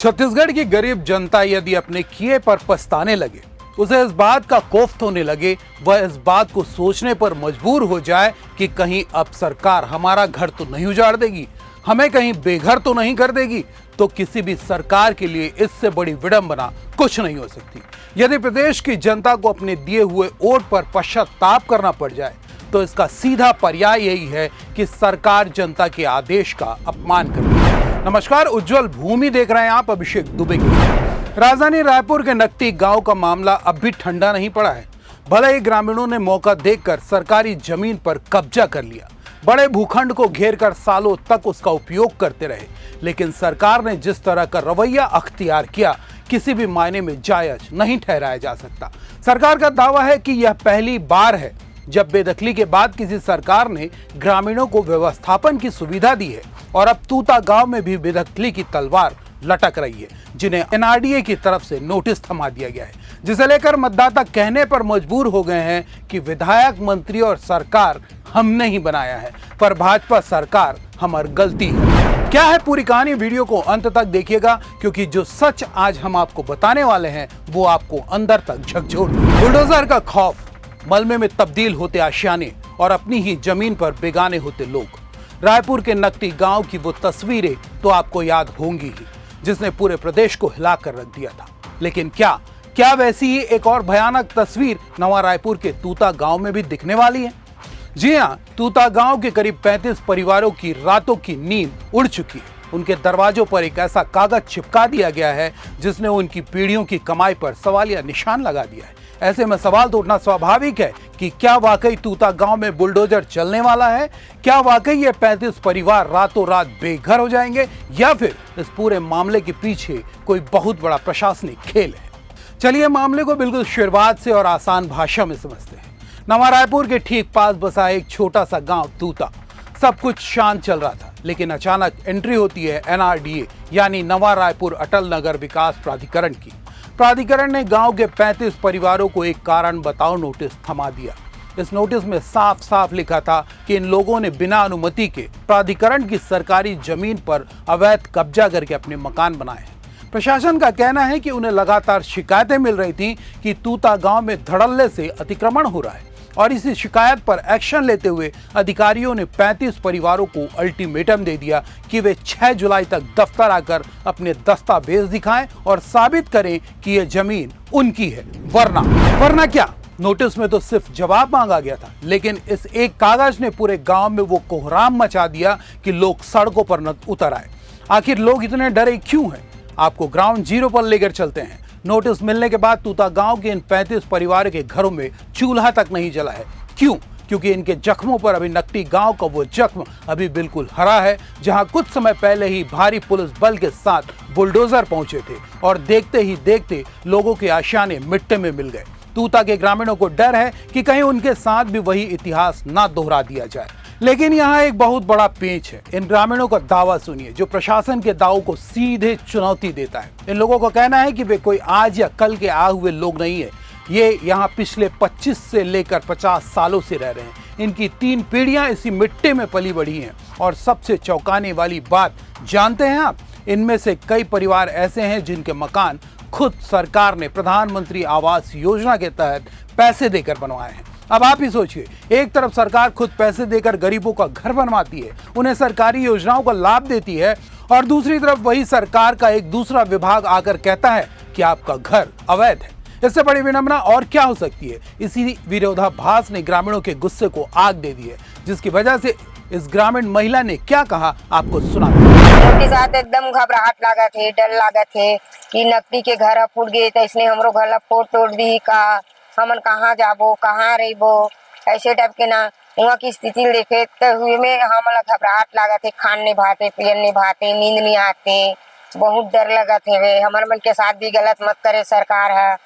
छत्तीसगढ़ की गरीब जनता यदि अपने किए पर पछताने लगे, उसे इस बात का कोफ्त होने लगे, वह इस बात को सोचने पर मजबूर हो जाए कि कहीं अब सरकार हमारा घर तो नहीं उजाड़ देगी, हमें कहीं बेघर तो नहीं कर देगी, तो किसी भी सरकार के लिए इससे बड़ी विडंबना कुछ नहीं हो सकती। यदि प्रदेश की जनता को अपने दिए हुए वोट पर पश्चाताप करना पड़ जाए, तो इसका सीधा पर्याय यही है कि सरकार जनता के आदेश का अपमान कर रही है। नमस्कार, उज्जवल भूमि देख रहे हैं आप अभिषेक दुबे के साथ। राजधानी रायपुर के नकटी गांव का मामला अब भी ठंडा नहीं पड़ा है। भले ही ग्रामीणों ने मौका देखकर सरकारी जमीन पर कब्जा कर लिया, बड़े भूखंड को घेरकर सालों तक उसका उपयोग करते रहे, लेकिन सरकार ने जिस तरह का रवैया अख्तियार किया, किसी भी मायने में जायज नहीं ठहराया जा सकता। सरकार का दावा है कि यह पहली बार है जब बेदखली के बाद किसी सरकार ने ग्रामीणों को व्यवस्थापन की सुविधा दी है, और अब तूता गांव में भी बेदखली की तलवार लटक रही है, जिन्हें एनआरडीए की तरफ से नोटिस थमा दिया गया है, जिसे लेकर मतदाता कहने पर मजबूर हो गए हैं कि विधायक, मंत्री और सरकार हमने ही बनाया है, पर भाजपा सरकार हमारी गलती है। क्या है पूरी कहानी, वीडियो को अंत तक देखिएगा, क्योंकि जो सच आज हम आपको बताने वाले हैं वो आपको अंदर तक झकझोर देगा। बुलडोजर का खौफ, मलबे में तब्दील होते आशियाने और अपनी ही जमीन पर बेगाने होते लोग। रायपुर के नकटी गांव की वो तस्वीरें तो आपको याद होंगी ही, जिसने पूरे प्रदेश को हिलाकर रख दिया था। लेकिन क्या वैसी ही एक और भयानक तस्वीर नवा रायपुर के तूता गांव में भी दिखने वाली है? जी हां, तूता गांव के करीब 35 परिवारों की रातों की नींद उड़ चुकी है। उनके दरवाजों पर एक ऐसा कागज चिपका दिया गया है जिसने उनकी पीढ़ियों की कमाई पर सवालिया निशान लगा दिया है। ऐसे में सवाल तो उठना स्वाभाविक है कि क्या वाकई तूता गांव में बुलडोजर चलने वाला है? क्या वाकई ये 35 परिवार रातों रात बेघर हो जाएंगे, या फिर इस पूरे मामले के पीछे कोई बहुत बड़ा प्रशासनिक खेल है? चलिए मामले को बिल्कुल शुरुआत से और आसान भाषा में समझते हैं। नवा रायपुर के ठीक पास बसा एक छोटा सा गांव तूता। सब कुछ शांत चल रहा था, लेकिन अचानक एंट्री होती है एनआरडीए यानी नवा रायपुर अटल नगर विकास प्राधिकरण की। प्राधिकरण ने गांव के 35 परिवारों को एक कारण बताओ नोटिस थमा दिया। इस नोटिस में साफ साफ लिखा था कि इन लोगों ने बिना अनुमति के प्राधिकरण की सरकारी जमीन पर अवैध कब्जा करके अपने मकान बनाए हैं। प्रशासन का कहना है कि उन्हें लगातार शिकायतें मिल रही थी कि तूता गांव में धड़ल्ले से अतिक्रमण हो रहा है, और इसी शिकायत पर एक्शन लेते हुए अधिकारियों ने 35 परिवारों को अल्टीमेटम दे दिया कि वे 6 जुलाई तक दफ्तर आकर अपने दस्तावेज दिखाएं और साबित करें कि यह जमीन उनकी है। वरना क्या? नोटिस में तो सिर्फ जवाब मांगा गया था, लेकिन इस एक कागज ने पूरे गांव में वो कोहराम मचा दिया कि लोग सड़कों पर न उतर आए। आखिर लोग इतने डरे क्यों हैं? आपको ग्राउंड जीरो पर लेकर चलते हैं। नोटिस मिलने के बाद तूता गांव के इन 35 परिवार के घरों में चूल्हा तक नहीं जला है। क्यों? क्योंकि इनके जख्मों पर अभी नकटी गांव का वो जख्म अभी बिल्कुल हरा है, जहां कुछ समय पहले ही भारी पुलिस बल के साथ बुलडोजर पहुंचे थे, और देखते ही देखते लोगों के आशियाने मिट्टी में मिल गए। तूता के ग्रामीणों को डर है कि कहीं उनके साथ भी वही इतिहास ना दोहरा दिया जाए। लेकिन यहाँ एक बहुत बड़ा पेच है। इन ग्रामीणों का दावा सुनिए, जो प्रशासन के दावों को सीधे चुनौती देता है। इन लोगों का कहना है कि वे कोई आज या कल के आए हुए लोग नहीं है, ये यहाँ पिछले 25 से लेकर 50 सालों से रह रहे हैं। इनकी 3 पीढ़ियां इसी मिट्टी में पली बढ़ी हैं, और सबसे चौंकाने वाली बात जानते हैं आप? इनमें से कई परिवार ऐसे हैं जिनके मकान खुद सरकार ने प्रधानमंत्री आवास योजना के तहत पैसे देकर बनवाए हैं। अब आप ही सोचिए, एक तरफ सरकार खुद पैसे देकर गरीबों का घर बनवाती है, उन्हें सरकारी योजनाओं का लाभ देती है, और दूसरी तरफ वही सरकार का एक दूसरा विभाग आकर कहता है कि आपका घर अवैध है। इससे बड़ी विडंबना और क्या हो सकती है? इसी विरोधाभास ने ग्रामीणों के गुस्से को आग दे दी है, जिसकी वजह से इस ग्रामीण महिला ने क्या कहा आपको सुना। उनके साथ एकदम घबराहट लागत है, डर लागत है कि नकटी के घर फूट गए तो इसने हमरो घर ला फोड़ तोड़ दी का, हमन कहाँ जाबो, कहाँ रहिबो, ऐसे टाइप के ना वहाँ की स्थिति देखे तो हुए में हमला घबराहट लागत है। खान नहीं भाते, पियन नहीं भाते, नींद नहीं आते, बहुत डर लगत है। वे हमारे मन के साथ भी गलत मत करे सरकार है,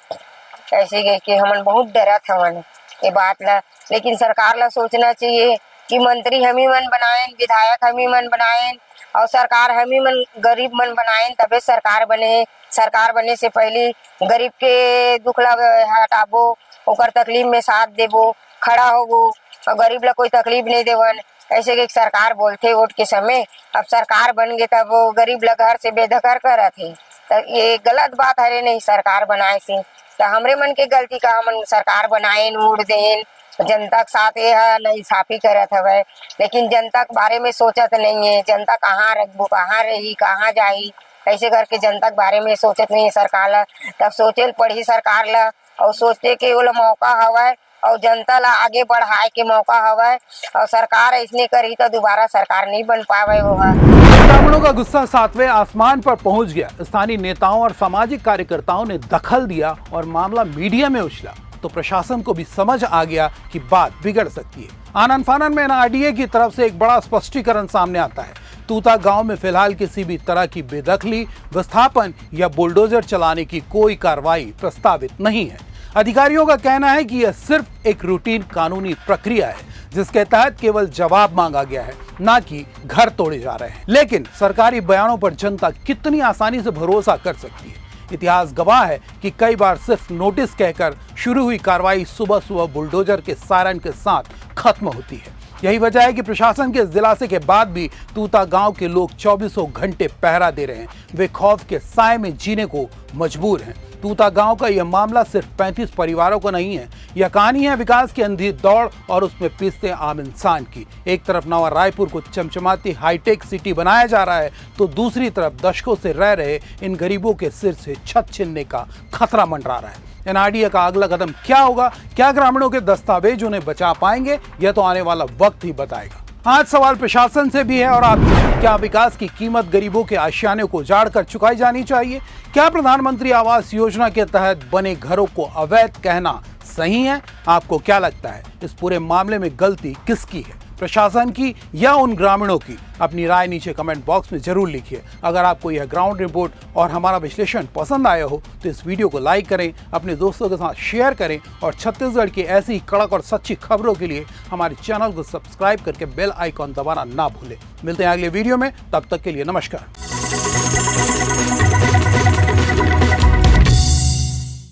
ऐसे गए कि हमन बहुत डरत हवन ये बात ला। लेकिन सरकार ला सोचना चाहिए कि मंत्री हम ही मन बनाए, विधायक हम ही मन बनाए, और सरकार हम ही मन गरीब मन बनाए, तबे सरकार बने। सरकार बने से पहले गरीब के दुख ला हटाबो, ओकर तकलीफ में साथ देबो, खड़ा होबो, और गरीब ला कोई तकलीफ नहीं देवन। ऐसे कि सरकार बोलते वोट के समय, अब सरकार बन गए तब वो गरीब ला घर से बेदखल करत है। तो ये गलत बात हरे नहीं सरकार बनाए से, तो हमरे मन के गलती का हमन सरकार बनाए उड़ देन, जनता के साथ ये है नहीं साफी करत हवे, लेकिन जनता के बारे में सोचत नहीं है। जनता कहाँ रखबो, कहाँ रही, कहाँ जाई, ऐसे करके जनता के बारे में सोचत नहीं है सरकार ला। तब सोचे पड़ी सरकार ला और सोचते कि वो मौका हवा और जनता ला आगे बढ़ाए के मौका हवा, और सरकार ऐसने करी तो दोबारा सरकार नहीं बन पावे। वो ग्रामीणों का गुस्सा 7वें आसमान पर पहुंच गया। स्थानीय नेताओं और सामाजिक कार्यकर्ताओं ने दखल दिया और मामला मीडिया में उछला तो प्रशासन को भी समझ आ गया कि बात बिगड़ सकती है। आनन फानन में एनआरडीए की तरफ से एक बड़ा स्पष्टीकरण सामने आता है। तूता गांव में फिलहाल किसी भी तरह की बेदखली, विस्थापन या बुलडोजर चलाने की कोई कार्रवाई प्रस्तावित नहीं है। अधिकारियों का कहना है कि यह सिर्फ एक रूटीन कानूनी प्रक्रिया है जिसके तहत केवल जवाब मांगा गया है, ना कि घर तोड़े जा रहे हैं। लेकिन सरकारी बयानों पर जनता कितनी आसानी से भरोसा कर सकती है? इतिहास गवाह है कि कई बार सिर्फ नोटिस कहकर शुरू हुई कार्रवाई सुबह सुबह बुलडोजर के सायरन के साथ खत्म होती है। यही वजह है कि प्रशासन के इस दिलासे के बाद भी तूता गांव के लोग 24 घंटे पहरा दे रहे हैं। वे खौफ के साए में जीने को मजबूर हैं। तूता गांव का यह मामला सिर्फ 35 परिवारों का नहीं है। यह कहानी है विकास की अंधी दौड़ और उसमें पिसते आम इंसान की। एक तरफ नवा रायपुर को चमचमाती हाईटेक सिटी बनाया जा रहा है तो दूसरी तरफ दशकों से रह रहे इन गरीबों के सिर से छत छीनने का खतरा मंडरा रहा है। एनआरडीए का अगला कदम क्या होगा? क्या ग्रामीणों के दस्तावेज उन्हें बचा पाएंगे? यह तो आने वाला वक्त ही बताएगा। आज सवाल प्रशासन से भी है और आपसे। क्या विकास की कीमत गरीबों के आशियाने को उजाड़ कर चुकाई जानी चाहिए? क्या प्रधानमंत्री आवास योजना के तहत बने घरों को अवैध कहना सही है? आपको क्या लगता है इस पूरे मामले में गलती किसकी है, प्रशासन की या उन ग्रामीणों की? अपनी राय नीचे कमेंट बॉक्स में जरूर लिखिए। अगर आपको यह ग्राउंड रिपोर्ट और हमारा विश्लेषण पसंद आया हो तो इस वीडियो को लाइक करें, अपने दोस्तों के साथ शेयर करें और छत्तीसगढ़ की ऐसी ही कड़क और सच्ची खबरों के लिए हमारे चैनल को सब्सक्राइब करके बेल आइकॉन दबाना ना भूलें। मिलते हैं अगले वीडियो में, तब तक के लिए नमस्कार।